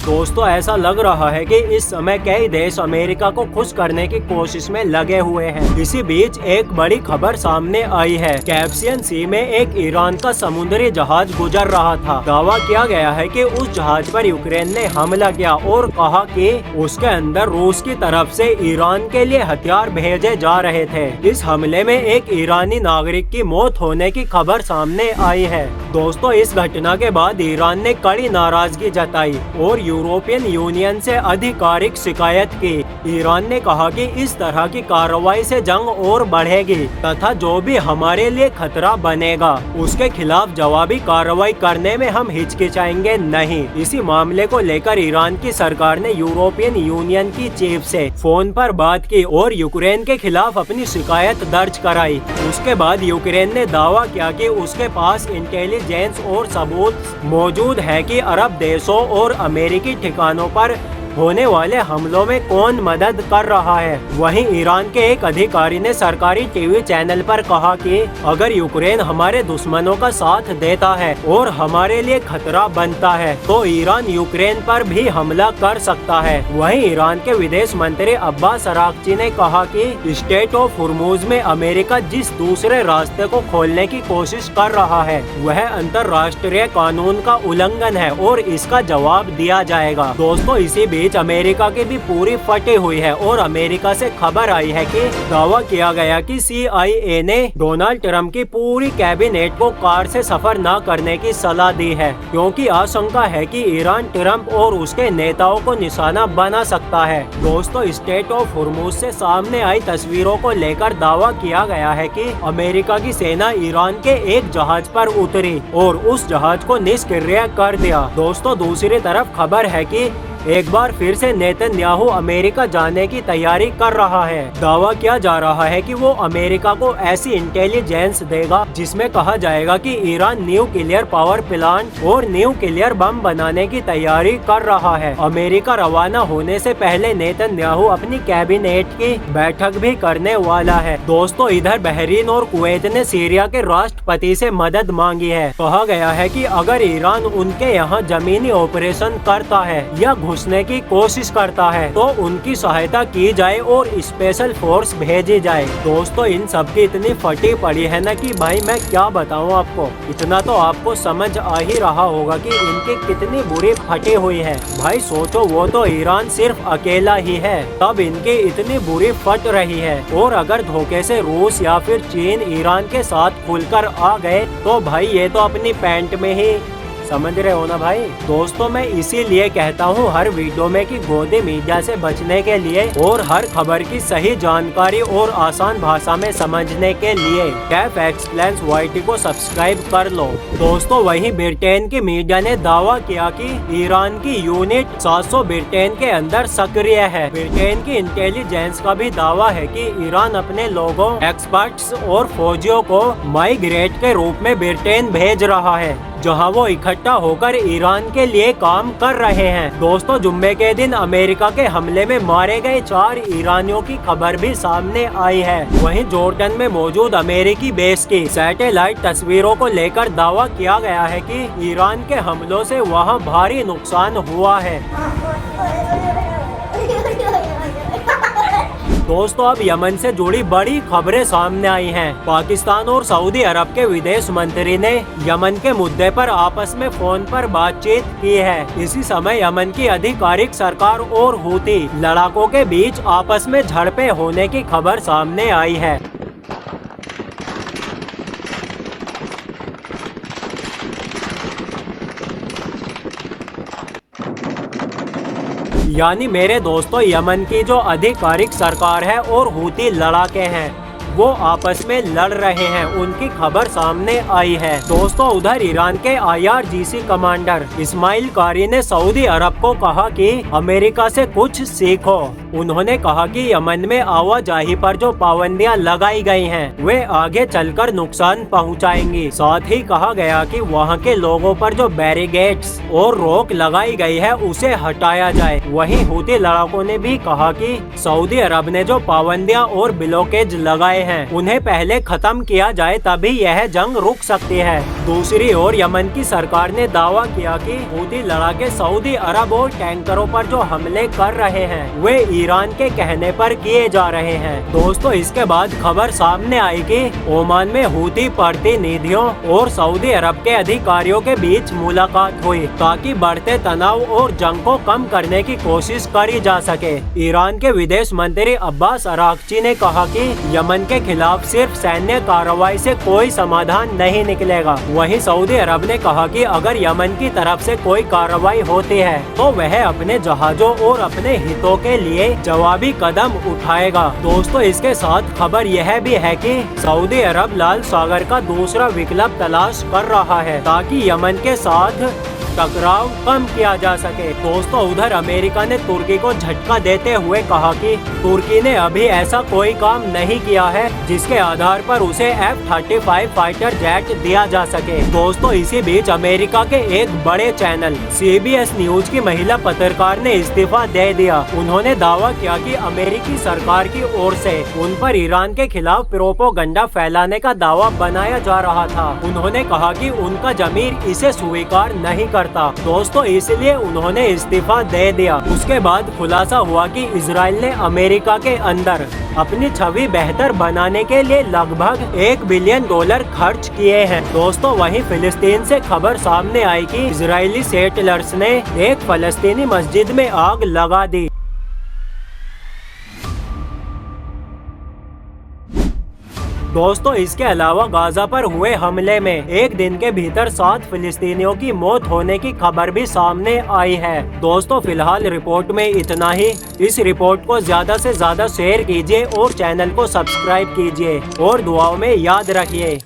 दोस्तों ऐसा लग रहा है कि इस समय कई देश अमेरिका को खुश करने की कोशिश में लगे हुए हैं। इसी बीच एक बड़ी खबर सामने आई है। कैस्पियन सी में एक ईरान का समुद्री जहाज गुजर रहा था। दावा किया गया है कि उस जहाज पर यूक्रेन ने हमला किया और कहा कि उसके अंदर रूस की तरफ से ईरान के लिए हथियार भेजे जा रहे थे। इस हमले में एक ईरानी नागरिक की मौत होने की खबर सामने आई है। दोस्तों इस घटना के बाद ईरान ने कड़ी नाराजगी जताई और यूरोपियन यूनियन से आधिकारिक शिकायत की। ईरान ने कहा कि इस तरह की कार्रवाई से जंग और बढ़ेगी तथा जो भी हमारे लिए खतरा बनेगा उसके खिलाफ जवाबी कार्रवाई करने में हम हिचकिचाएंगे नहीं। इसी मामले को लेकर ईरान की सरकार ने यूरोपियन यूनियन की चीफ से फोन पर बात की और यूक्रेन के खिलाफ अपनी शिकायत दर्ज कराई। उसके बाद यूक्रेन ने दावा किया कि उसके पास इंटेलिजेंस और सबूत मौजूद है कि अरब देशों और अमेरिकी ठिकानों पर होने वाले हमलों में कौन मदद कर रहा है। वहीं ईरान के एक अधिकारी ने सरकारी टीवी चैनल पर कहा कि अगर यूक्रेन हमारे दुश्मनों का साथ देता है और हमारे लिए खतरा बनता है तो ईरान यूक्रेन पर भी हमला कर सकता है। वहीं ईरान के विदेश मंत्री अब्बास अरागची ने कहा कि स्टेट ऑफ हुर्मुज में अमेरिका जिस दूसरे रास्ते को खोलने की कोशिश कर रहा है वह अंतर्राष्ट्रीय कानून का उल्लंघन है और इसका जवाब दिया जाएगा। दोस्तों इसी बीच अमेरिका की भी पूरी फटी हुई है और अमेरिका से खबर आई है कि दावा किया गया कि CIA ने डोनाल्ड ट्रंप की पूरी कैबिनेट को कार से सफर न करने की सलाह दी है क्योंकि आशंका है कि ईरान ट्रंप और उसके नेताओं को निशाना बना सकता है। दोस्तों स्टेट ऑफ हुर्मुज से सामने आई तस्वीरों को लेकर दावा किया गया है कि अमेरिका की सेना ईरान के एक जहाज पर उतरी और उस जहाज को निष्क्रिय कर दिया। दोस्तों दूसरी तरफ खबर है कि एक बार फिर से नेतन्याहू अमेरिका जाने की तैयारी कर रहा है। दावा किया जा रहा है कि वो अमेरिका को ऐसी इंटेलिजेंस देगा जिसमें कहा जाएगा कि ईरान न्यूक्लियर पावर प्लांट और न्यूक्लियर बम बनाने की तैयारी कर रहा है। अमेरिका रवाना होने से पहले नेतन्याहू अपनी कैबिनेट की बैठक भी करने वाला है। दोस्तों इधर बहरीन और कुवैत ने सीरिया के राष्ट्रपति से मदद मांगी है। कहा गया है कि अगर ईरान उनके यहाँ जमीनी ऑपरेशन करता है या घुसने की कोशिश करता है तो उनकी सहायता की जाए और स्पेशल फोर्स भेजी जाए। दोस्तों इन सब की इतनी फटी पड़ी है ना कि भाई मैं क्या बताऊं आपको। इतना तो आपको समझ आ ही रहा होगा कि इनकी कितनी बुरी फटी हुई है। भाई सोचो वो तो ईरान सिर्फ अकेला ही है तब इनकी इतनी बुरी फट रही है और अगर धोखे से रूस या फिर चीन ईरान के साथ खुलकर आ गए तो भाई ये तो अपनी पैंट में ही समझ रहे हो ना भाई। दोस्तों मैं इसीलिए कहता हूँ हर वीडियो में कि गोदी मीडिया से बचने के लिए और हर खबर की सही जानकारी और आसान भाषा में समझने के लिए कैफ एक्सप्लेन्स YT को सब्सक्राइब कर लो। दोस्तों वहीं ब्रिटेन की मीडिया ने दावा किया कि ईरान की यूनिट 700 ब्रिटेन के अंदर सक्रिय है। ब्रिटेन की इंटेलिजेंस का भी दावा है कि ईरान अपने लोगों, एक्सपर्ट्स और फौजियों को माइग्रेट के रूप में ब्रिटेन भेज रहा है जहां वो इकट्ठा होकर ईरान के लिए काम कर रहे हैं। दोस्तों जुम्मे के दिन अमेरिका के हमले में मारे गए 4 ईरानियों की खबर भी सामने आई है। वहीं जॉर्डन में मौजूद अमेरिकी बेस की सैटेलाइट तस्वीरों को लेकर दावा किया गया है कि ईरान के हमलों से वहां भारी नुकसान हुआ है। दोस्तों अब यमन से जुड़ी बड़ी खबरें सामने आई हैं। पाकिस्तान और सऊदी अरब के विदेश मंत्री ने यमन के मुद्दे पर आपस में फोन पर बातचीत की है। इसी समय यमन की आधिकारिक सरकार और हूती लड़ाकों के बीच आपस में झड़पें होने की खबर सामने आई है। यानी मेरे दोस्तों यमन की जो आधिकारिक सरकार है और हूती लड़ाके हैं वो आपस में लड़ रहे हैं, उनकी खबर सामने आई है। दोस्तों उधर ईरान के IRGC कमांडर इस्माइल कारी ने सऊदी अरब को कहा कि अमेरिका से कुछ सीखो। उन्होंने कहा कि यमन में आवाजाही पर जो पाबंदियां लगाई गई हैं, वे आगे चलकर नुकसान पहुंचाएंगी। साथ ही कहा गया कि वहां के लोगों पर जो बैरिकेड्स और रोक लगाई गई है उसे हटाया जाए। वहीं हूती लड़ाकों ने भी कहा कि सऊदी अरब ने जो पाबंदियां और ब्लॉकेज लगाए हैं। उन्हें पहले खत्म किया जाए तभी यह जंग रुक सकती है। दूसरी ओर यमन की सरकार ने दावा किया कि हूती लड़ाके सऊदी अरब और टैंकरों पर जो हमले कर रहे हैं वे ईरान के कहने पर किए जा रहे हैं। दोस्तों, इसके बाद खबर सामने आई कि ओमान में हूती प्रतिनिधियों और सऊदी अरब के अधिकारियों के बीच मुलाकात हुई ताकि बढ़ते तनाव और जंग को कम करने की कोशिश करी जा सके। ईरान के विदेश मंत्री अब्बास अरागची ने कहा कि यमन के खिलाफ सिर्फ सैन्य कार्रवाई से कोई समाधान नहीं निकलेगा। वहीं सऊदी अरब ने कहा कि अगर यमन की तरफ से कोई कार्रवाई होती है तो वह अपने जहाजों और अपने हितों के लिए जवाबी कदम उठाएगा। दोस्तों, इसके साथ खबर यह भी है कि सऊदी अरब लाल सागर का दूसरा विकल्प तलाश कर रहा है ताकि यमन के साथ टकराव कम किया जा सके। दोस्तों, उधर अमेरिका ने तुर्की को झटका देते हुए कहा कि तुर्की ने अभी ऐसा कोई काम नहीं किया है जिसके आधार पर उसे F-35 फाइटर जेट दिया जा सके। दोस्तों, इसी बीच अमेरिका के एक बड़े चैनल CBS न्यूज की महिला पत्रकार ने इस्तीफा दे दिया। उन्होंने दावा किया कि अमेरिकी सरकार की ओर से उन पर ईरान के खिलाफ प्रोपोगंडा फैलाने का दावा बनाया जा रहा था। उन्होंने कहा कि उनका जमीर इसे स्वीकार नहीं करता। दोस्तों, इसलिए उन्होंने इस्तीफा दे दिया। उसके बाद खुलासा हुआ कि इजराइल ने अमेरिका के अंदर अपनी छवि बेहतर बनाने के लिए लगभग $1 बिलियन खर्च किए हैं। दोस्तों, वहीं फिलिस्तीन से खबर सामने आई कि इजरायली सेटलर्स ने एक फलस्तीनी मस्जिद में आग लगा दी। दोस्तों, इसके अलावा गाजा पर हुए हमले में एक दिन के भीतर 7 फिलिस्तीनियों की मौत होने की खबर भी सामने आई है। दोस्तों, फिलहाल रिपोर्ट में इतना ही। इस रिपोर्ट को ज्यादा से ज्यादा शेयर कीजिए और चैनल को सब्सक्राइब कीजिए और दुआओं में याद रखिए।